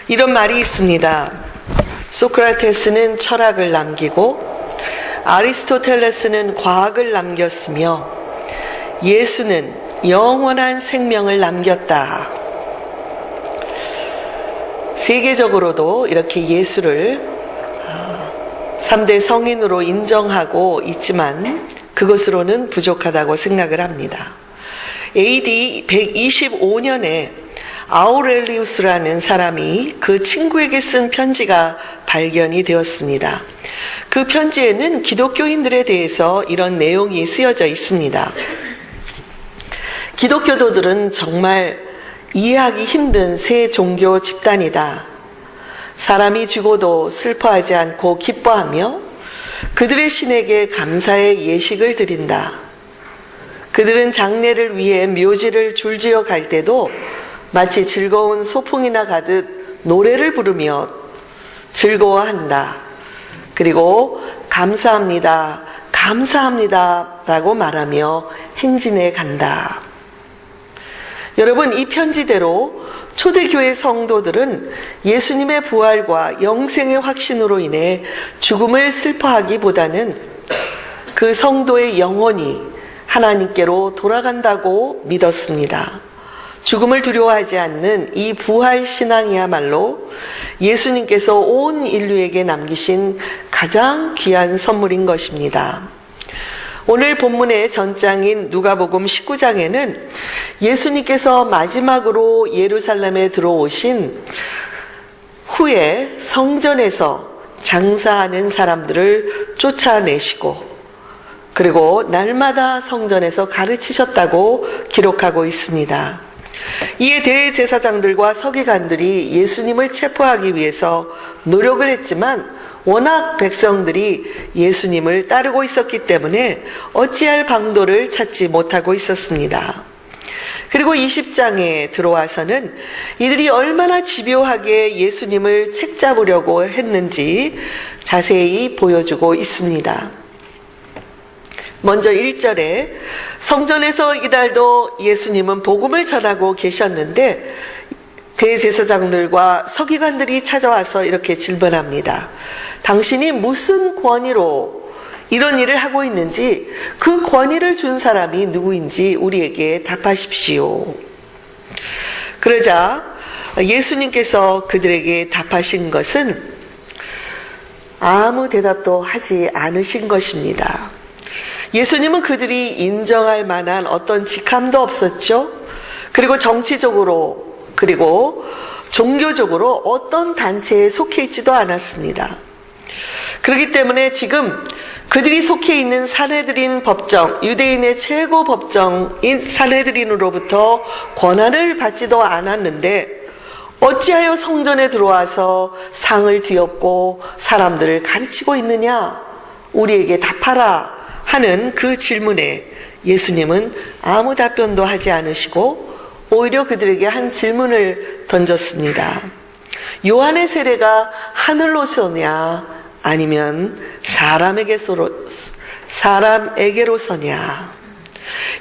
이런 말이 있습니다. 소크라테스는 철학을 남기고 아리스토텔레스는 과학을 남겼으며 예수는 영원한 생명을 남겼다. 세계적으로도 이렇게 예수를 3대 성인으로 인정하고 있지만 그것으로는 부족하다고 생각을 합니다. AD 125년에 아우렐리우스라는 사람이 그 친구에게 쓴 편지가 발견이 되었습니다. 그 편지에는 기독교인들에 대해서 이런 내용이 쓰여져 있습니다. 기독교도들은 정말 이해하기 힘든 새 종교 집단이다. 사람이 죽어도 슬퍼하지 않고 기뻐하며 그들의 신에게 감사의 예식을 드린다. 그들은 장례를 위해 묘지를 줄지어 갈 때도 마치 즐거운 소풍이나 가듯 노래를 부르며 즐거워한다. 그리고 감사합니다, 감사합니다 라고 말하며 행진해 간다. 여러분, 이 편지대로 초대교회 성도들은 예수님의 부활과 영생의 확신으로 인해 죽음을 슬퍼하기보다는 그 성도의 영혼이 하나님께로 돌아간다고 믿었습니다. 죽음을 두려워하지 않는 이 부활 신앙이야말로 예수님께서 온 인류에게 남기신 가장 귀한 선물인 것입니다. 오늘 본문의 전장인 누가복음 19장에는 예수님께서 마지막으로 예루살렘에 들어오신 후에 성전에서 장사하는 사람들을 쫓아내시고 그리고 날마다 성전에서 가르치셨다고 기록하고 있습니다. 이에 대제사장들과 서기관들이 예수님을 체포하기 위해서 노력을 했지만 워낙 백성들이 예수님을 따르고 있었기 때문에 어찌할 방도를 찾지 못하고 있었습니다. 그리고 20장에 들어와서는 이들이 얼마나 집요하게 예수님을 책잡으려고 했는지 자세히 보여주고 있습니다. 먼저 1절에 성전에서 이달도 예수님은 복음을 전하고 계셨는데 대제사장들과 서기관들이 찾아와서 이렇게 질문합니다. 당신이 무슨 권위로 이런 일을 하고 있는지 그 권위를 준 사람이 누구인지 우리에게 답하십시오. 그러자 예수님께서 그들에게 답하신 것은 아무 대답도 하지 않으신 것입니다. 예수님은 그들이 인정할 만한 어떤 직함도 없었죠. 그리고 정치적으로 그리고 종교적으로 어떤 단체에 속해 있지도 않았습니다. 그렇기 때문에 지금 그들이 속해 있는 산헤드린 법정, 유대인의 최고 법정인 산헤드린으로부터 권한을 받지도 않았는데 어찌하여 성전에 들어와서 상을 뒤엎고 사람들을 가르치고 있느냐? 우리에게 답하라 하는 그 질문에 예수님은 아무 답변도 하지 않으시고 오히려 그들에게 한 질문을 던졌습니다. 요한의 세례가 하늘로서냐 아니면 사람에게로서냐?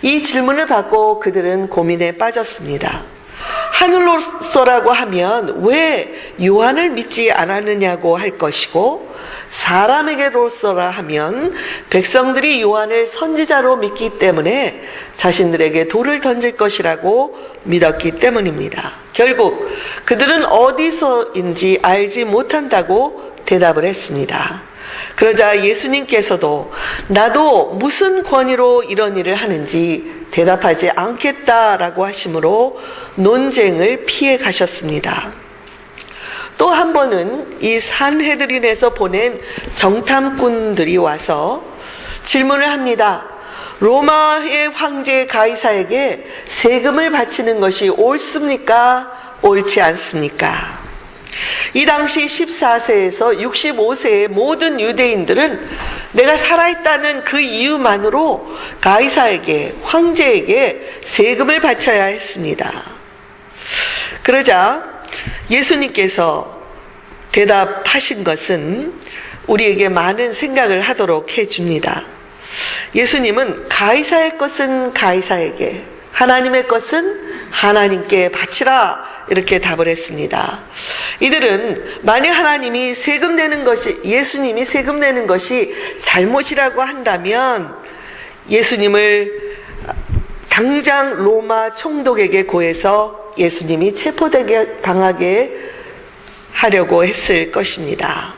이 질문을 받고 그들은 고민에 빠졌습니다. 하늘로서라고 하면 왜 요한을 믿지 않았느냐고 할 것이고 사람에게로서라 하면 백성들이 요한을 선지자로 믿기 때문에 자신들에게 돌을 던질 것이라고 믿었기 때문입니다. 결국 그들은 어디서인지 알지 못한다고 대답을 했습니다. 그러자 예수님께서도 나도 무슨 권위로 이런 일을 하는지 대답하지 않겠다라고 하심으로 논쟁을 피해 가셨습니다. 또 한 번은 이 산헤드린에서 보낸 정탐꾼들이 와서 질문을 합니다. 로마의 황제 가이사에게 세금을 바치는 것이 옳습니까? 옳지 않습니까? 이 당시 14세에서 65세의 모든 유대인들은 내가 살아있다는 그 이유만으로 가이사에게, 황제에게 세금을 바쳐야 했습니다. 그러자 예수님께서 대답하신 것은 우리에게 많은 생각을 하도록 해줍니다. 예수님은 가이사의 것은 가이사에게, 하나님의 것은 하나님께 바치라 이렇게 답을 했습니다. 이들은 만약 하나님이 세금 내는 것이, 예수님이 세금 내는 것이 잘못이라고 한다면 예수님을 당장 로마 총독에게 고해서 예수님이 당하게 하려고 했을 것입니다.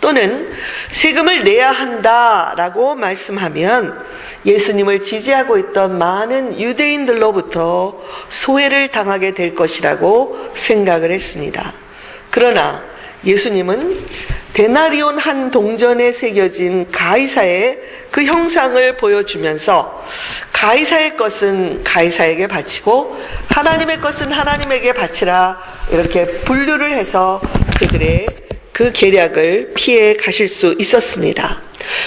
또는 세금을 내야 한다라고 말씀하면 예수님을 지지하고 있던 많은 유대인들로부터 소외를 당하게 될 것이라고 생각을 했습니다. 그러나 예수님은 데나리온 한 동전에 새겨진 가이사의 그 형상을 보여주면서 가이사의 것은 가이사에게 바치고 하나님의 것은 하나님에게 바치라, 이렇게 분류를 해서 그들의 그 계략을 피해 가실 수 있었습니다.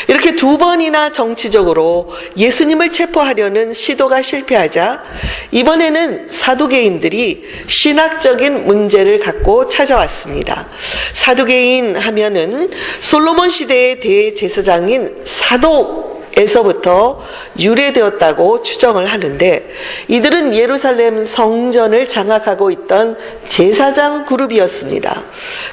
이렇게 두 번이나 정치적으로 예수님을 체포하려는 시도가 실패하자 이번에는 사두개인들이 신학적인 문제를 갖고 찾아왔습니다. 사두개인 하면은 솔로몬 시대의 대제사장인 사독에서부터 유래되었다고 추정을 하는데, 이들은 예루살렘 성전을 장악하고 있던 제사장 그룹이었습니다.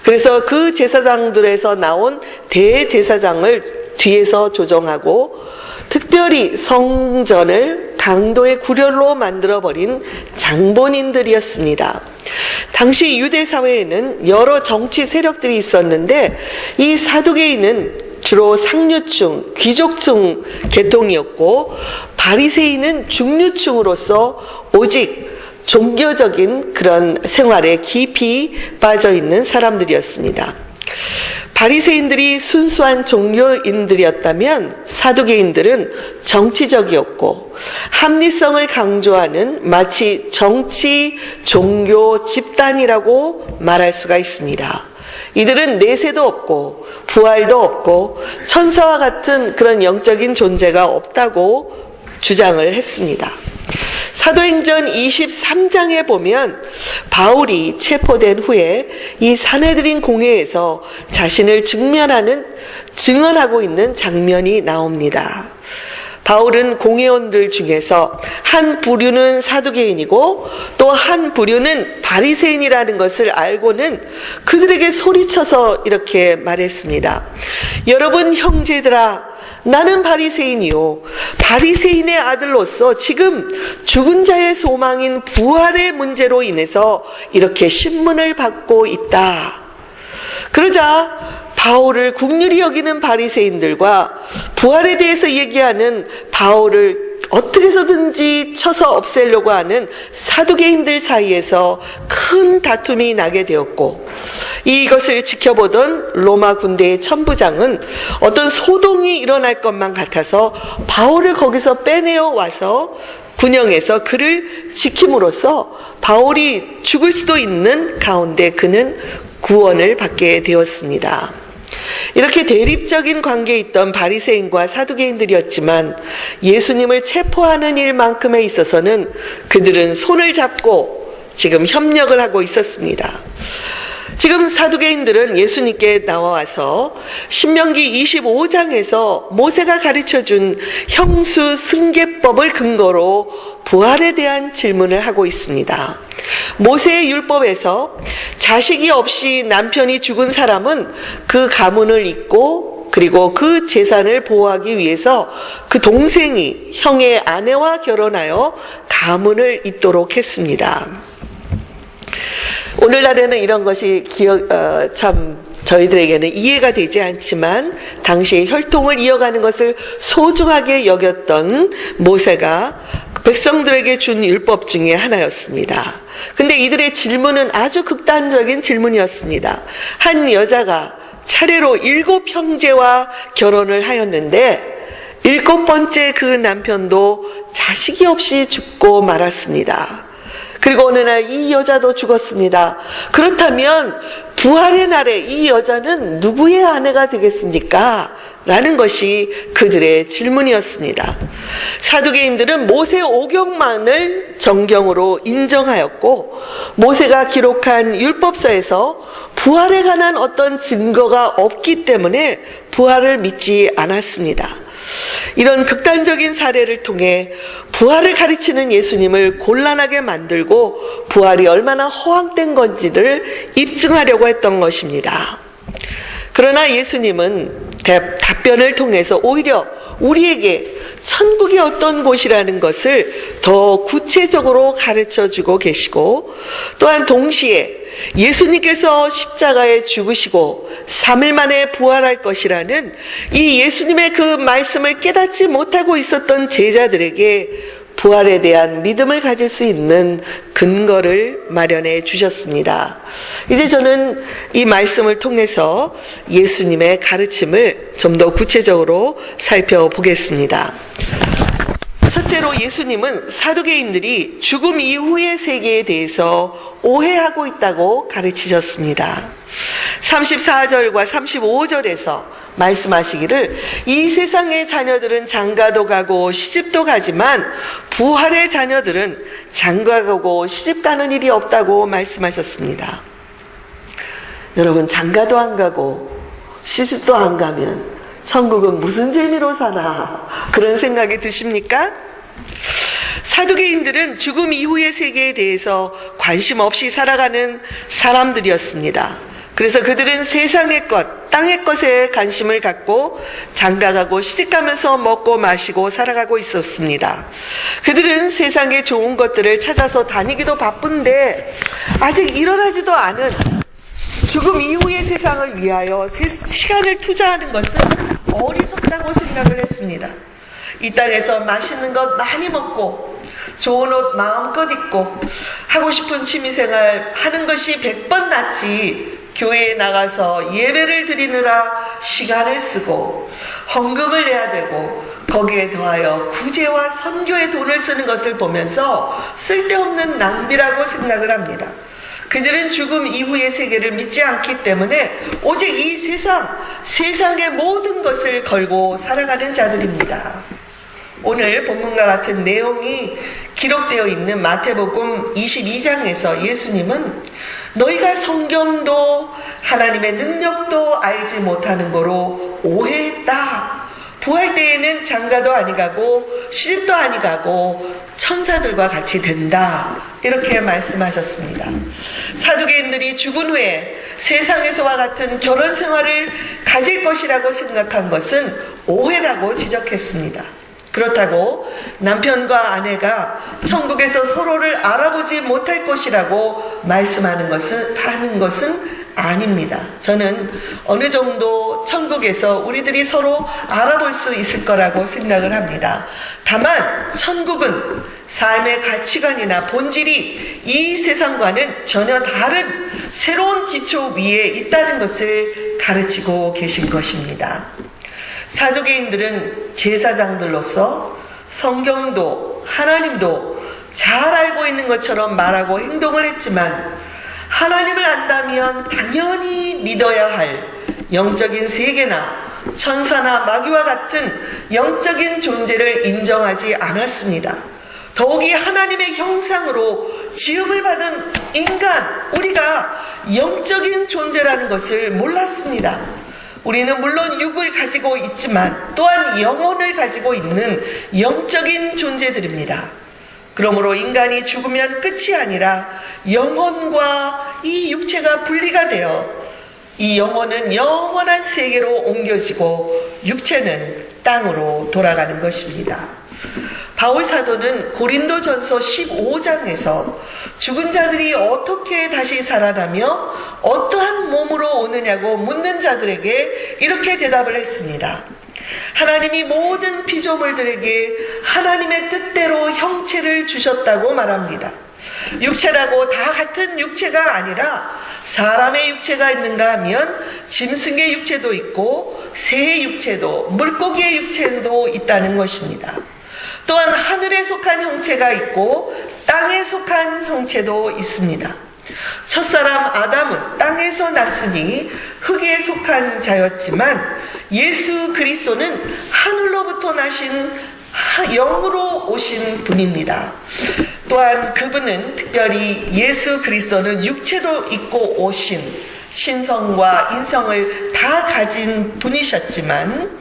그래서 그 제사장들에서 나온 대제사장을 뒤에서 조정하고 특별히 성전을 강도의 구렬로 만들어버린 장본인들이었습니다. 당시 유대 사회에는 여러 정치 세력들이 있었는데 이 사두개인은 주로 상류층, 귀족층 계통이었고 바리새인은 중류층으로서 오직 종교적인 그런 생활에 깊이 빠져있는 사람들이었습니다. 바리새인들이 순수한 종교인들이었다면 사두개인들은 정치적이었고 합리성을 강조하는 마치 정치 종교 집단이라고 말할 수가 있습니다. 이들은 내세도 없고 부활도 없고 천사와 같은 그런 영적인 존재가 없다고 주장을 했습니다. 사도행전 23장에 보면 바울이 체포된 후에 이 사내들인 공회에서 자신을 증언하고 있는 장면이 나옵니다. 바울은 공회원들 중에서 한 부류는 사두개인이고 또 한 부류는 바리새인이라는 것을 알고는 그들에게 소리쳐서 이렇게 말했습니다. 여러분 형제들아, 나는 바리새인이요, 바리새인의 아들로서 지금 죽은 자의 소망인 부활의 문제로 인해서 이렇게 신문을 받고 있다. 그러자 바울을 긍휼히 여기는 바리새인들과 부활에 대해서 얘기하는 바울을 어떻게 해서든지 쳐서 없애려고 하는 사두개인들 사이에서 큰 다툼이 나게 되었고, 이것을 지켜보던 로마 군대의 천부장은 어떤 소동이 일어날 것만 같아서 바울을 거기서 빼내어 와서 군영에서 그를 지킴으로써 바울이 죽을 수도 있는 가운데 그는 구원을 받게 되었습니다. 이렇게 대립적인 관계에 있던 바리새인과 사두개인들이었지만 예수님을 체포하는 일만큼에 있어서는 그들은 손을 잡고 지금 협력을 하고 있었습니다. 지금 사두개인들은 예수님께 나와서 신명기 25장에서 모세가 가르쳐준 형수 승계법을 근거로 부활에 대한 질문을 하고 있습니다. 모세의 율법에서 자식이 없이 남편이 죽은 사람은 그 가문을 잇고 그리고 그 재산을 보호하기 위해서 그 동생이 형의 아내와 결혼하여 가문을 잇도록 했습니다. 오늘날에는 이런 것이 참 저희들에게는 이해가 되지 않지만 당시에 혈통을 이어가는 것을 소중하게 여겼던 모세가 백성들에게 준 율법 중에 하나였습니다. 근데 이들의 질문은 아주 극단적인 질문이었습니다. 한 여자가 차례로 7 형제와 결혼을 하였는데 7번째 그 남편도 자식이 없이 죽고 말았습니다. 그리고 어느 날 이 여자도 죽었습니다. 그렇다면 부활의 날에 이 여자는 누구의 아내가 되겠습니까? 라는 것이 그들의 질문이었습니다. 사두개인들은 모세 오경만을 정경으로 인정하였고 모세가 기록한 율법서에서 부활에 관한 어떤 증거가 없기 때문에 부활을 믿지 않았습니다. 이런 극단적인 사례를 통해 부활을 가르치는 예수님을 곤란하게 만들고 부활이 얼마나 허황된 건지를 입증하려고 했던 것입니다. 그러나 예수님은 답변을 통해서 오히려 우리에게 천국이 어떤 곳이라는 것을 더 구체적으로 가르쳐주고 계시고, 또한 동시에 예수님께서 십자가에 죽으시고 3일 만에 부활할 것이라는 이 예수님의 그 말씀을 깨닫지 못하고 있었던 제자들에게 부활에 대한 믿음을 가질 수 있는 근거를 마련해 주셨습니다. 이제 저는 이 말씀을 통해서 예수님의 가르침을 좀 더 구체적으로 살펴보겠습니다. 첫째로 예수님은 사두개인들이 죽음 이후의 세계에 대해서 오해하고 있다고 가르치셨습니다. 34절과 35절에서 말씀하시기를 이 세상의 자녀들은 장가도 가고 시집도 가지만 부활의 자녀들은 장가가고 시집가는 일이 없다고 말씀하셨습니다. 여러분, 장가도 안 가고 시집도 안 가면 천국은 무슨 재미로 사나 그런 생각이 드십니까? 사두개인들은 죽음 이후의 세계에 대해서 관심 없이 살아가는 사람들이었습니다. 그래서 그들은 세상의 것, 땅의 것에 관심을 갖고 장가가고 시집가면서 먹고 마시고 살아가고 있었습니다. 그들은 세상의 좋은 것들을 찾아서 다니기도 바쁜데 아직 일어나지도 않은 죽음 이후의 세상을 위하여 시간을 투자하는 것은 어리석다고 생각을 했습니다. 이 땅에서 맛있는 것 많이 먹고 좋은 옷 마음껏 입고 하고 싶은 취미생활 하는 것이 100번 낫지 교회에 나가서 예배를 드리느라 시간을 쓰고 헌금을 내야 되고 거기에 더하여 구제와 선교에 돈을 쓰는 것을 보면서 쓸데없는 낭비라고 생각을 합니다. 그들은 죽음 이후의 세계를 믿지 않기 때문에 오직 이 세상의 모든 것을 걸고 살아가는 자들입니다. 오늘 본문과 같은 내용이 기록되어 있는 마태복음 22장에서 예수님은 너희가 성경도 하나님의 능력도 알지 못하는 거로 오해했다. 부활 때에는 장가도 아니 가고 시집도 아니 가고 천사들과 같이 된다. 이렇게 말씀하셨습니다. 사두개인들이 죽은 후에 세상에서와 같은 결혼 생활을 가질 것이라고 생각한 것은 오해라고 지적했습니다. 그렇다고 남편과 아내가 천국에서 서로를 알아보지 못할 것이라고 말씀하는 것은 아닙니다. 저는 어느 정도 천국에서 우리들이 서로 알아볼 수 있을 거라고 생각을 합니다. 다만 천국은 삶의 가치관이나 본질이 이 세상과는 전혀 다른 새로운 기초 위에 있다는 것을 가르치고 계신 것입니다. 사두개인들은 제사장들로서 성경도 하나님도 잘 알고 있는 것처럼 말하고 행동을 했지만 하나님을 안다면 당연히 믿어야 할 영적인 세계나 천사나 마귀와 같은 영적인 존재를 인정하지 않았습니다. 더욱이 하나님의 형상으로 지음을 받은 인간, 우리가 영적인 존재라는 것을 몰랐습니다. 우리는 물론 육을 가지고 있지만 또한 영혼을 가지고 있는 영적인 존재들입니다. 그러므로 인간이 죽으면 끝이 아니라 영혼과 이 육체가 분리가 되어 이 영혼은 영원한 세계로 옮겨지고 육체는 땅으로 돌아가는 것입니다. 바울 사도는 고린도전서 15장에서 죽은 자들이 어떻게 다시 살아나며 어떠한 몸으로 오느냐고 묻는 자들에게 이렇게 대답을 했습니다. 하나님이 모든 피조물들에게 하나님의 뜻대로 형체를 주셨다고 말합니다. 육체라고 다 같은 육체가 아니라 사람의 육체가 있는가 하면 짐승의 육체도 있고 새의 육체도 물고기의 육체도 있다는 것입니다. 또한 하늘에 속한 형체가 있고 땅에 속한 형체도 있습니다. 첫사람 아담은 땅에서 났으니 흙에 속한 자였지만 예수 그리스도는 하늘로부터 나신 영으로 오신 분입니다. 또한 그분은 특별히 예수 그리스도는 육체도 있고 오신 신성과 인성을 다 가진 분이셨지만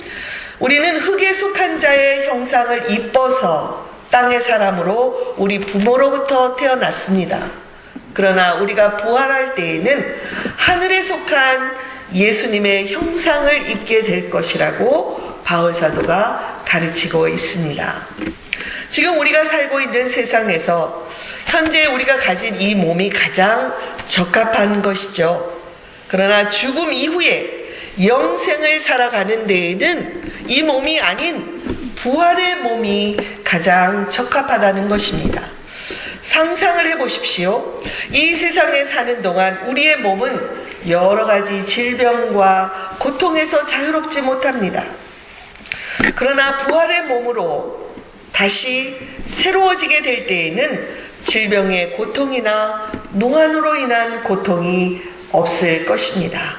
우리는 흙에 속한 자의 형상을 입어서 땅의 사람으로 우리 부모로부터 태어났습니다. 그러나 우리가 부활할 때에는 하늘에 속한 예수님의 형상을 입게 될 것이라고 바울 사도가 가르치고 있습니다. 지금 우리가 살고 있는 세상에서 현재 우리가 가진 이 몸이 가장 적합한 것이죠. 그러나 죽음 이후에 영생을 살아가는 데에는 이 몸이 아닌 부활의 몸이 가장 적합하다는 것입니다. 상상을 해보십시오. 이 세상에 사는 동안 우리의 몸은 여러 가지 질병과 고통에서 자유롭지 못합니다. 그러나 부활의 몸으로 다시 새로워지게 될 때에는 질병의 고통이나 노안으로 인한 고통이 없을 것입니다.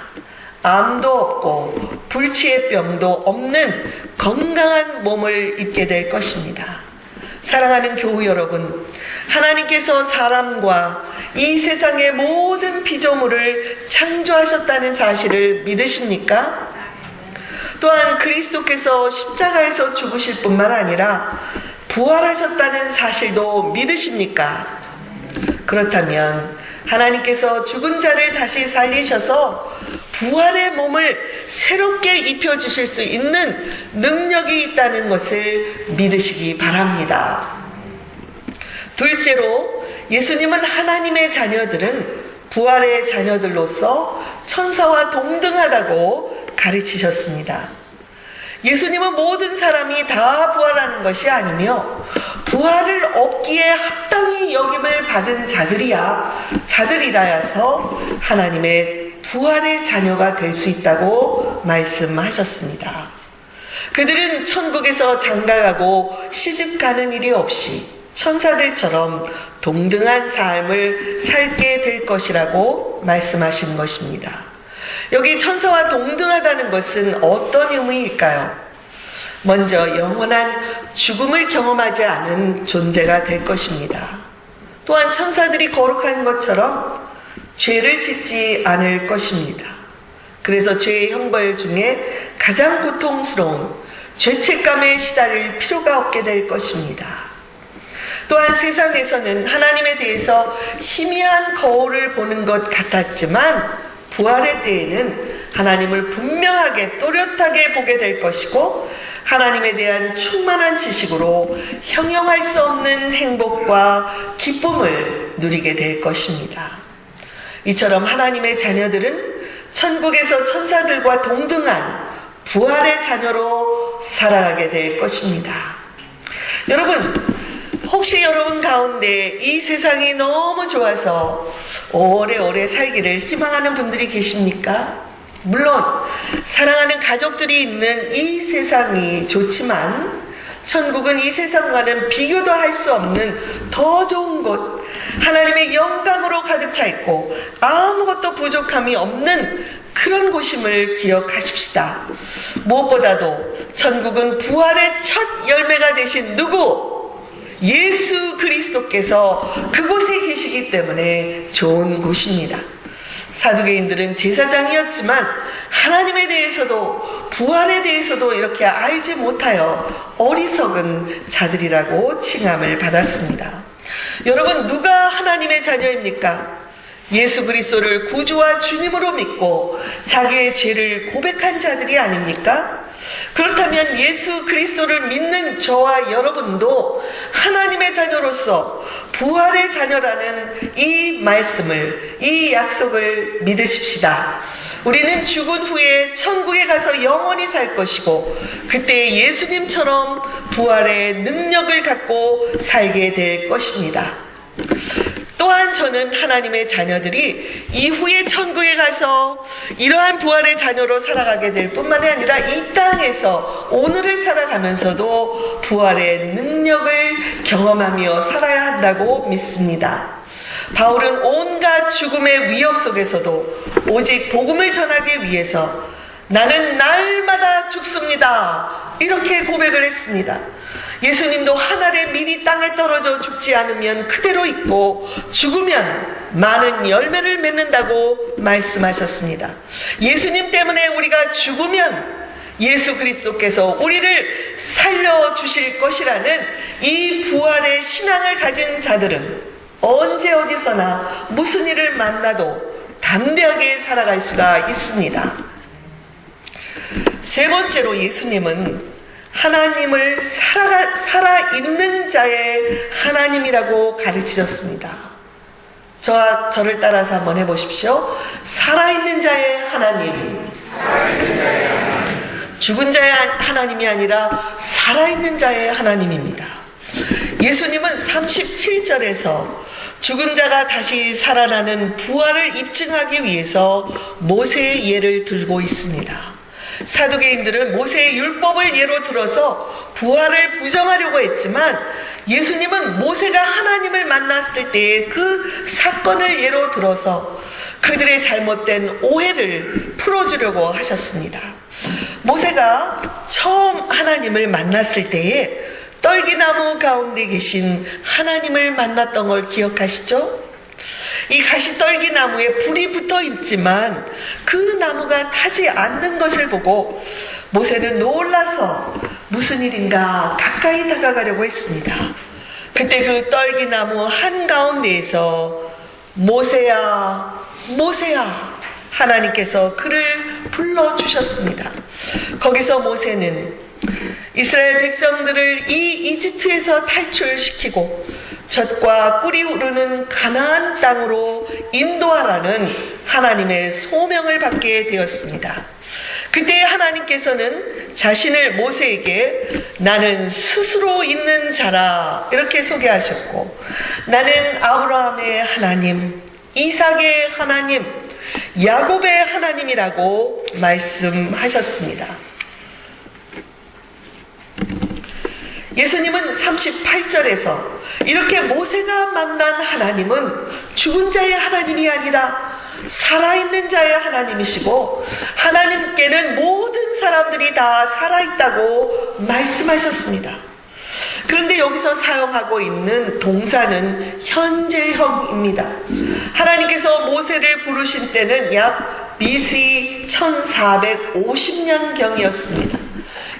암도 없고 불치의 병도 없는 건강한 몸을 입게 될 것입니다. 사랑하는 교우 여러분, 하나님께서 사람과 이 세상의 모든 피조물을 창조하셨다는 사실을 믿으십니까? 또한 그리스도께서 십자가에서 죽으실 뿐만 아니라 부활하셨다는 사실도 믿으십니까? 그렇다면 하나님께서 죽은 자를 다시 살리셔서 부활의 몸을 새롭게 입혀주실 수 있는 능력이 있다는 것을 믿으시기 바랍니다. 둘째로, 예수님은 하나님의 자녀들은 부활의 자녀들로서 천사와 동등하다고 가르치셨습니다. 예수님은 모든 사람이 다 부활하는 것이 아니며 부활을 얻기에 합당히 여김을 받은 자들이라야서 하나님의 부활의 자녀가 될 수 있다고 말씀하셨습니다. 그들은 천국에서 장가가고 시집가는 일이 없이 천사들처럼 동등한 삶을 살게 될 것이라고 말씀하신 것입니다. 여기 천사와 동등하다는 것은 어떤 의미일까요? 먼저 영원한 죽음을 경험하지 않은 존재가 될 것입니다. 또한 천사들이 거룩한 것처럼 죄를 짓지 않을 것입니다. 그래서 죄의 형벌 중에 가장 고통스러운 죄책감에 시달릴 필요가 없게 될 것입니다. 또한 세상에서는 하나님에 대해서 희미한 거울을 보는 것 같았지만 부활의 때에는 하나님을 분명하게 또렷하게 보게 될 것이고 하나님에 대한 충만한 지식으로 형용할 수 없는 행복과 기쁨을 누리게 될 것입니다. 이처럼 하나님의 자녀들은 천국에서 천사들과 동등한 부활의 자녀로 살아가게 될 것입니다. 여러분, 혹시 여러분 가운데 이 세상이 너무 좋아서 오래오래 살기를 희망하는 분들이 계십니까? 물론 사랑하는 가족들이 있는 이 세상이 좋지만 천국은 이 세상과는 비교도 할 수 없는 더 좋은 곳, 하나님의 영광으로 가득 차 있고 아무것도 부족함이 없는 그런 곳임을 기억하십시다. 무엇보다도 천국은 부활의 첫 열매가 되신 누구? 예수 그리스도께서 그곳에 계시기 때문에 좋은 곳입니다. 사두개인들은 제사장이었지만 하나님에 대해서도 부활에 대해서도 이렇게 알지 못하여 어리석은 자들이라고 칭함을 받았습니다. 여러분, 누가 하나님의 자녀입니까? 예수 그리스도를 구주와 주님으로 믿고 자기의 죄를 고백한 자들이 아닙니까? 그렇다면 예수 그리스도를 믿는 저와 여러분도 하나님의 자녀로서 부활의 자녀라는 이 말씀을, 이 약속을 믿으십시다. 우리는 죽은 후에 천국에 가서 영원히 살 것이고 그때 예수님처럼 부활의 능력을 갖고 살게 될 것입니다. 또한 저는 하나님의 자녀들이 이후에 천국에 가서 이러한 부활의 자녀로 살아가게 될 뿐만이 아니라 이 땅에서 오늘을 살아가면서도 부활의 능력을 경험하며 살아야 한다고 믿습니다. 바울은 온갖 죽음의 위협 속에서도 오직 복음을 전하기 위해서 나는 날마다 죽습니다. 이렇게 고백을 했습니다. 예수님도 하늘의 민이 땅에 떨어져 죽지 않으면 그대로 있고 죽으면 많은 열매를 맺는다고 말씀하셨습니다. 예수님 때문에 우리가 죽으면 예수 그리스도께서 우리를 살려주실 것이라는 이 부활의 신앙을 가진 자들은 언제 어디서나 무슨 일을 만나도 담대하게 살아갈 수가 있습니다. 세 번째로 예수님은 하나님을 살아있는 자의 하나님이라고 가르치셨습니다. 저를 따라서 한번 해보십시오. 살아있는 자의 하나님. 죽은 자의 하나님이 아니라 살아있는 자의 하나님입니다. 예수님은 37절에서 죽은 자가 다시 살아나는 부활을 입증하기 위해서 모세의 예를 들고 있습니다. 사두개인들은 모세의 율법을 예로 들어서 부활을 부정하려고 했지만 예수님은 모세가 하나님을 만났을 때의 그 사건을 예로 들어서 그들의 잘못된 오해를 풀어주려고 하셨습니다. 모세가 처음 하나님을 만났을 때에 떨기나무 가운데 계신 하나님을 만났던 걸 기억하시죠? 이 가시떨기나무에 불이 붙어 있지만 그 나무가 타지 않는 것을 보고 모세는 놀라서 무슨 일인가 가까이 다가가려고 했습니다. 그때 그 떨기나무 한가운데에서 모세야, 모세야 하나님께서 그를 불러주셨습니다. 거기서 모세는 이스라엘 백성들을 이 이집트에서 탈출시키고 젖과 꿀이 흐르는 가나안 땅으로 인도하라는 하나님의 소명을 받게 되었습니다. 그때 하나님께서는 자신을 모세에게 나는 스스로 있는 자라 이렇게 소개하셨고 나는 아브라함의 하나님, 이삭의 하나님, 야곱의 하나님이라고 말씀하셨습니다. 예수님은 38절에서 이렇게 모세가 만난 하나님은 죽은 자의 하나님이 아니라 살아있는 자의 하나님이시고 하나님께는 모든 사람들이 다 살아있다고 말씀하셨습니다. 그런데 여기서 사용하고 있는 동사는 현재형입니다. 하나님께서 모세를 부르신 때는 약 BC 1450년경이었습니다.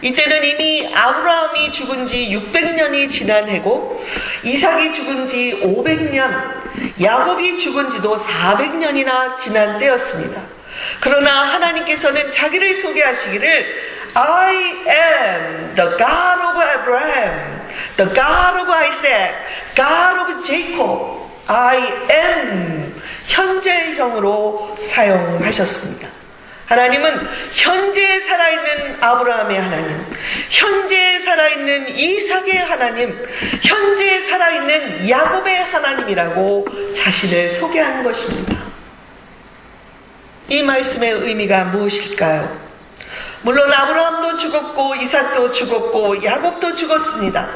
이때는 이미 아브라함이 죽은 지 600년이 지난 해고 이삭이 죽은 지 500년, 야곱이 죽은 지도 400년이나 지난 때였습니다. 그러나 하나님께서는 자기를 소개하시기를 I am the God of Abraham, the God of Isaac, God of Jacob. I am 현재형으로 사용하셨습니다. 하나님은 현재 살아있는 아브라함의 하나님, 현재 살아있는 이삭의 하나님, 현재 살아있는 야곱의 하나님이라고 자신을 소개한 것입니다. 이 말씀의 의미가 무엇일까요? 물론 아브라함도 죽었고 이삭도 죽었고 야곱도 죽었습니다.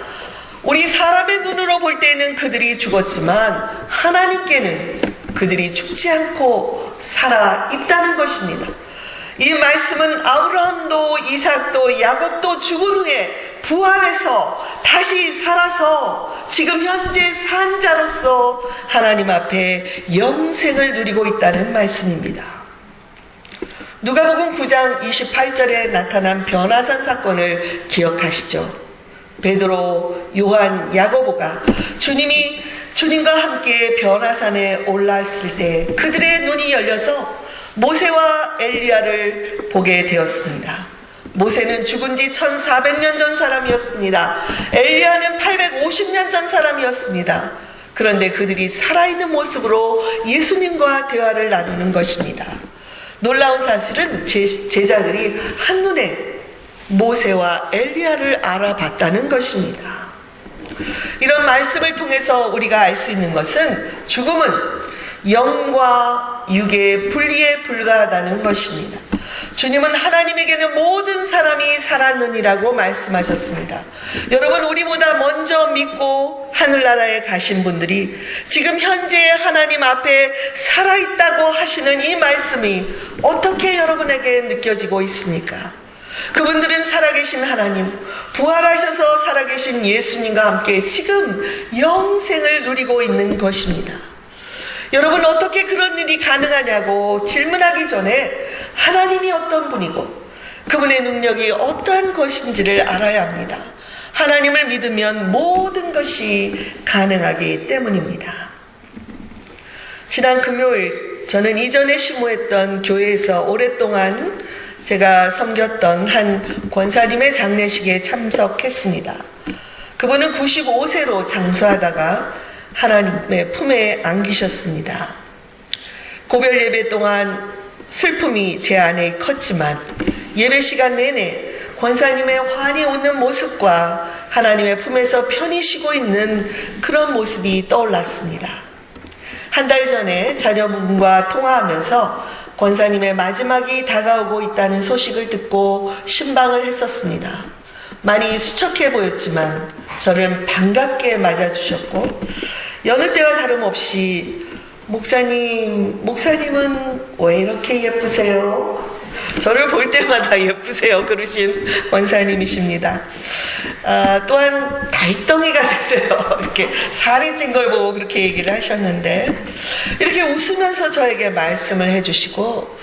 우리 사람의 눈으로 볼 때는 그들이 죽었지만 하나님께는 그들이 죽지 않고 살아있다는 것입니다. 이 말씀은 아브라함도 이삭도 야곱도 죽은 후에 부활해서 다시 살아서 지금 현재 산 자로서 하나님 앞에 영생을 누리고 있다는 말씀입니다. 누가복음 9장 28절에 나타난 변화산 사건을 기억하시죠? 베드로, 요한, 야고보가 주님과 함께 변화산에 올랐을 때 그들의 눈이 열려서 모세와 엘리야를 보게 되었습니다. 모세는 죽은 지 1400년 전 사람이었습니다. 엘리야는 850년 전 사람이었습니다. 그런데 그들이 살아있는 모습으로 예수님과 대화를 나누는 것입니다. 놀라운 사실은 제자들이 한눈에 모세와 엘리야를 알아봤다는 것입니다. 이런 말씀을 통해서 우리가 알 수 있는 것은 죽음은 영과 육의 분리에 불과하다는 것입니다. 주님은 하나님에게는 모든 사람이 살았느니라고 말씀하셨습니다. 여러분, 우리보다 먼저 믿고 하늘나라에 가신 분들이 지금 현재 하나님 앞에 살아있다고 하시는 이 말씀이 어떻게 여러분에게 느껴지고 있습니까? 그분들은 살아계신 하나님, 부활하셔서 살아계신 예수님과 함께 지금 영생을 누리고 있는 것입니다. 여러분, 어떻게 그런 일이 가능하냐고 질문하기 전에 하나님이 어떤 분이고 그분의 능력이 어떠한 것인지를 알아야 합니다. 하나님을 믿으면 모든 것이 가능하기 때문입니다. 지난 금요일 저는 이전에 심호했던 교회에서 오랫동안 제가 섬겼던 한 권사님의 장례식에 참석했습니다. 그분은 95세로 장수하다가 하나님의 품에 안기셨습니다. 고별 예배 동안 슬픔이 제 안에 컸지만 예배 시간 내내 권사님의 환히 웃는 모습과 하나님의 품에서 편히 쉬고 있는 그런 모습이 떠올랐습니다. 한 달 전에 자녀분과 통화하면서 권사님의 마지막이 다가오고 있다는 소식을 듣고 신방을 했었습니다. 많이 수척해 보였지만 저를 반갑게 맞아주셨고 여느 때와 다름없이 목사님은 왜 이렇게 예쁘세요? 저를 볼 때마다 예쁘세요 그러신 권사님이십니다. 또한 달덩이가 됐어요. 이렇게 살이 찐 걸 보고 그렇게 얘기를 하셨는데 이렇게 웃으면서 저에게 말씀을 해주시고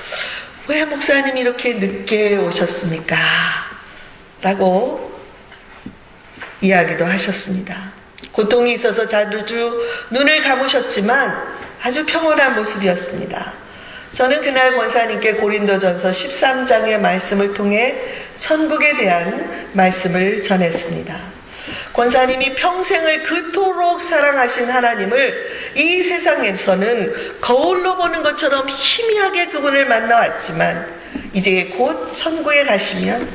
왜 목사님이 이렇게 늦게 오셨습니까? 라고 이야기도 하셨습니다. 고통이 있어서 자주 눈을 감으셨지만 아주 평온한 모습이었습니다. 저는 그날 권사님께 고린도전서 13장의 말씀을 통해 천국에 대한 말씀을 전했습니다. 권사님이 평생을 그토록 사랑하신 하나님을 이 세상에서는 거울로 보는 것처럼 희미하게 그분을 만나왔지만 이제 곧 천국에 가시면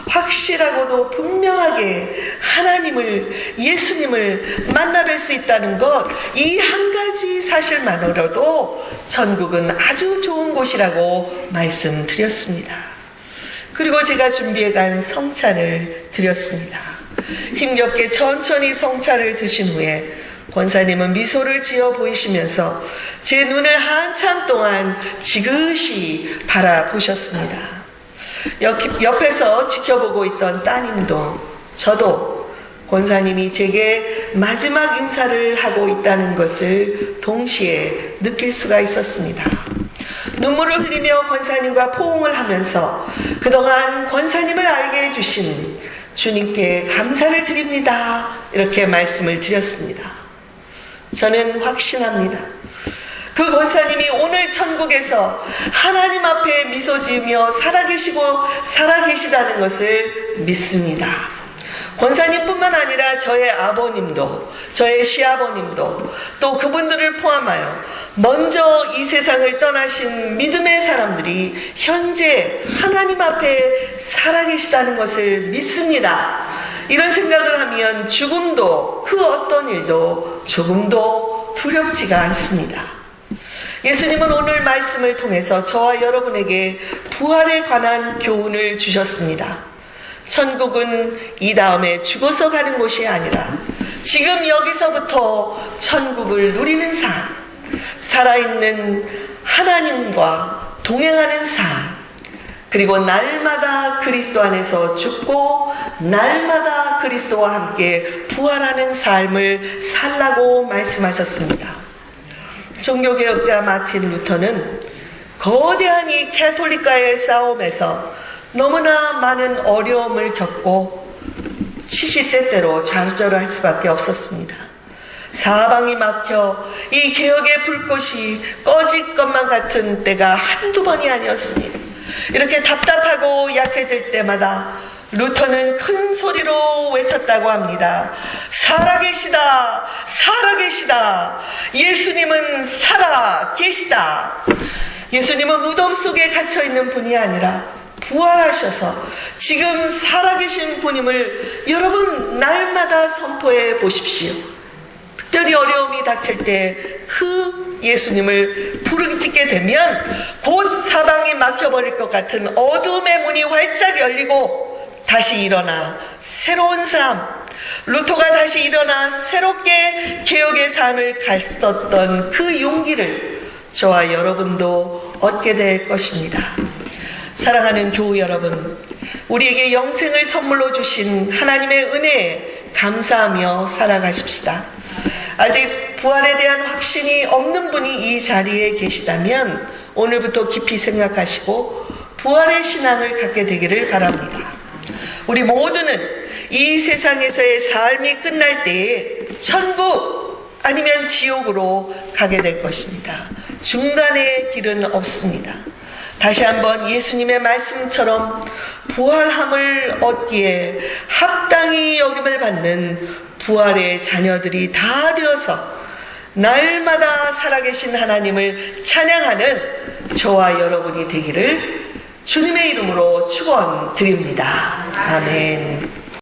확실하고도 분명하게 하나님을, 예수님을 만나뵐 수 있다는 것, 이 한 가지 사실만으로도 천국은 아주 좋은 곳이라고 말씀드렸습니다. 그리고 제가 준비해간 성찬을 드렸습니다. 힘겹게 천천히 성찬을 드신 후에 권사님은 미소를 지어 보이시면서 제 눈을 한참 동안 지그시 바라보셨습니다. 옆에서 지켜보고 있던 따님도 저도 권사님이 제게 마지막 인사를 하고 있다는 것을 동시에 느낄 수가 있었습니다. 눈물을 흘리며 권사님과 포옹을 하면서 그동안 권사님을 알게 해주신 주님께 감사를 드립니다. 이렇게 말씀을 드렸습니다. 저는 확신합니다. 그 권사님이 오늘 천국에서 하나님 앞에 미소 지으며 살아계시다는 것을 믿습니다. 권사님뿐만 아니라 저의 아버님도, 저의 시아버님도, 또 그분들을 포함하여 먼저 이 세상을 떠나신 믿음의 사람들이 현재 하나님 앞에 살아계시다는 것을 믿습니다. 이런 생각을 하면 죽음도 그 어떤 일도 조금도 두렵지가 않습니다. 예수님은 오늘 말씀을 통해서 저와 여러분에게 부활에 관한 교훈을 주셨습니다. 천국은 이 다음에 죽어서 가는 곳이 아니라 지금 여기서부터 천국을 누리는 삶, 살아있는 하나님과 동행하는 삶, 그리고 날마다 그리스도 안에서 죽고 날마다 그리스도와 함께 부활하는 삶을 살라고 말씀하셨습니다. 종교개혁자 마틴 루터는 거대한 이 캐톨릭과의 싸움에서 너무나 많은 어려움을 겪고 시시때때로 좌절할 수밖에 없었습니다. 사방이 막혀 이 개혁의 불꽃이 꺼질 것만 같은 때가 한두 번이 아니었습니다. 이렇게 답답하고 약해질 때마다 루터는 큰 소리로 외쳤다고 합니다. 살아계시다! 살아계시다! 예수님은 살아계시다! 예수님은 무덤 속에 갇혀있는 분이 아니라 부활하셔서 지금 살아계신 분임을 여러분 날마다 선포해 보십시오. 특별히 어려움이 닥칠 때 그 예수님을 부르짖게 되면 곧 사방이 막혀버릴 것 같은 어둠의 문이 활짝 열리고 다시 일어나 새로운 삶, 루터가 다시 일어나 새롭게 개혁의 삶을 갔었던 그 용기를 저와 여러분도 얻게 될 것입니다. 사랑하는 교우 여러분, 우리에게 영생을 선물로 주신 하나님의 은혜에 감사하며 살아가십시다. 아직 부활에 대한 확신이 없는 분이 이 자리에 계시다면 오늘부터 깊이 생각하시고 부활의 신앙을 갖게 되기를 바랍니다. 우리 모두는 이 세상에서의 삶이 끝날 때에 천국 아니면 지옥으로 가게 될 것입니다. 중간에 길은 없습니다. 다시 한번 예수님의 말씀처럼 부활함을 얻기에 합당히 여김을 받는 부활의 자녀들이 다 되어서 날마다 살아계신 하나님을 찬양하는 저와 여러분이 되기를 주님의 이름으로 축원드립니다. 아멘.